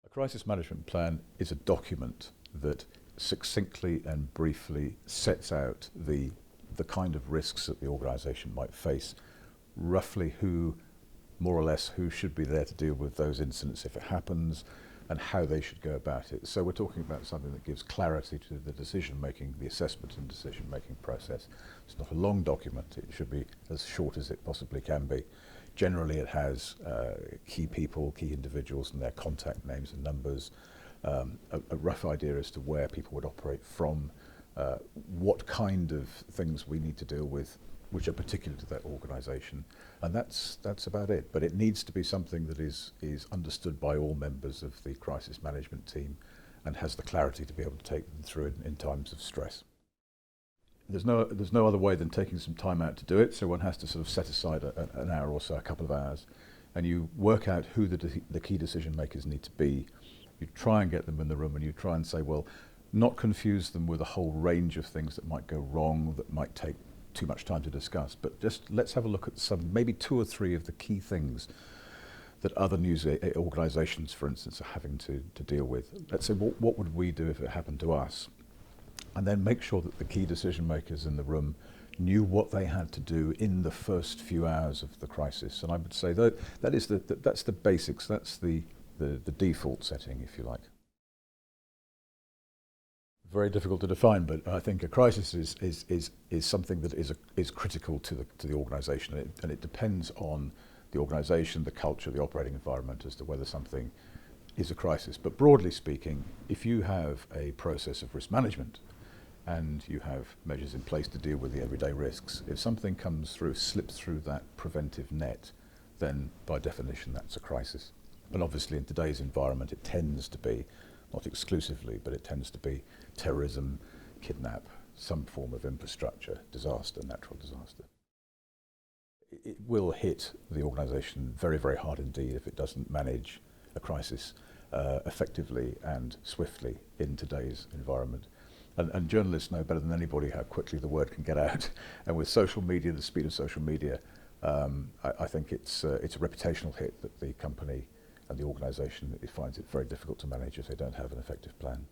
A crisis management plan is a document that succinctly and briefly sets out the kind of risks that the organisation might face, roughly who, more or less, who should be there to deal with those incidents if it happens, and how they should go about it. So we're talking about something that gives clarity to the decision-making, the assessment and decision-making process. It's not a long document, it should be as short as it possibly can be. Generally it has key people, key individuals and their contact names and numbers, a rough idea as to where people would operate from, what kind of things we need to deal with which are particular to that organisation, and that's about it. But it needs to be something that is understood by all members of the crisis management team and has the clarity to be able to take them through it in times of stress. There's no other way than taking some time out to do it, so one has to sort of set aside an hour or so, a couple of hours, and you work out who the key decision makers need to be. You try and get them in the room and you try and say, well, not confuse them with a whole range of things that might go wrong, that might take too much time to discuss, but just let's have a look at some, maybe 2 or 3 of the key things that other news organisations, for instance, are having to deal with. Let's say, what would we do if it happened to us? And then make sure that the key decision makers in the room knew what they had to do in the first few hours of the crisis. And I would say that's the basics, that's the default setting, if you like. Very difficult to define, but I think a crisis is something that is critical to the organisation, and it depends on the organisation, the culture, the operating environment as to whether something is a crisis. But broadly speaking, if you have a process of risk management and you have measures in place to deal with the everyday risks, if something comes through, slips through that preventive net, then by definition that's a crisis. And obviously in today's environment it tends to be, not exclusively, but it tends to be terrorism, kidnap, some form of infrastructure, disaster, natural disaster. It will hit the organisation very, very hard indeed if it doesn't manage a crisis effectively and swiftly in today's environment. And journalists know better than anybody how quickly the word can get out. And with social media, the speed of social media, I think it's a reputational hit that the company and the organisation finds it very difficult to manage if they don't have an effective plan.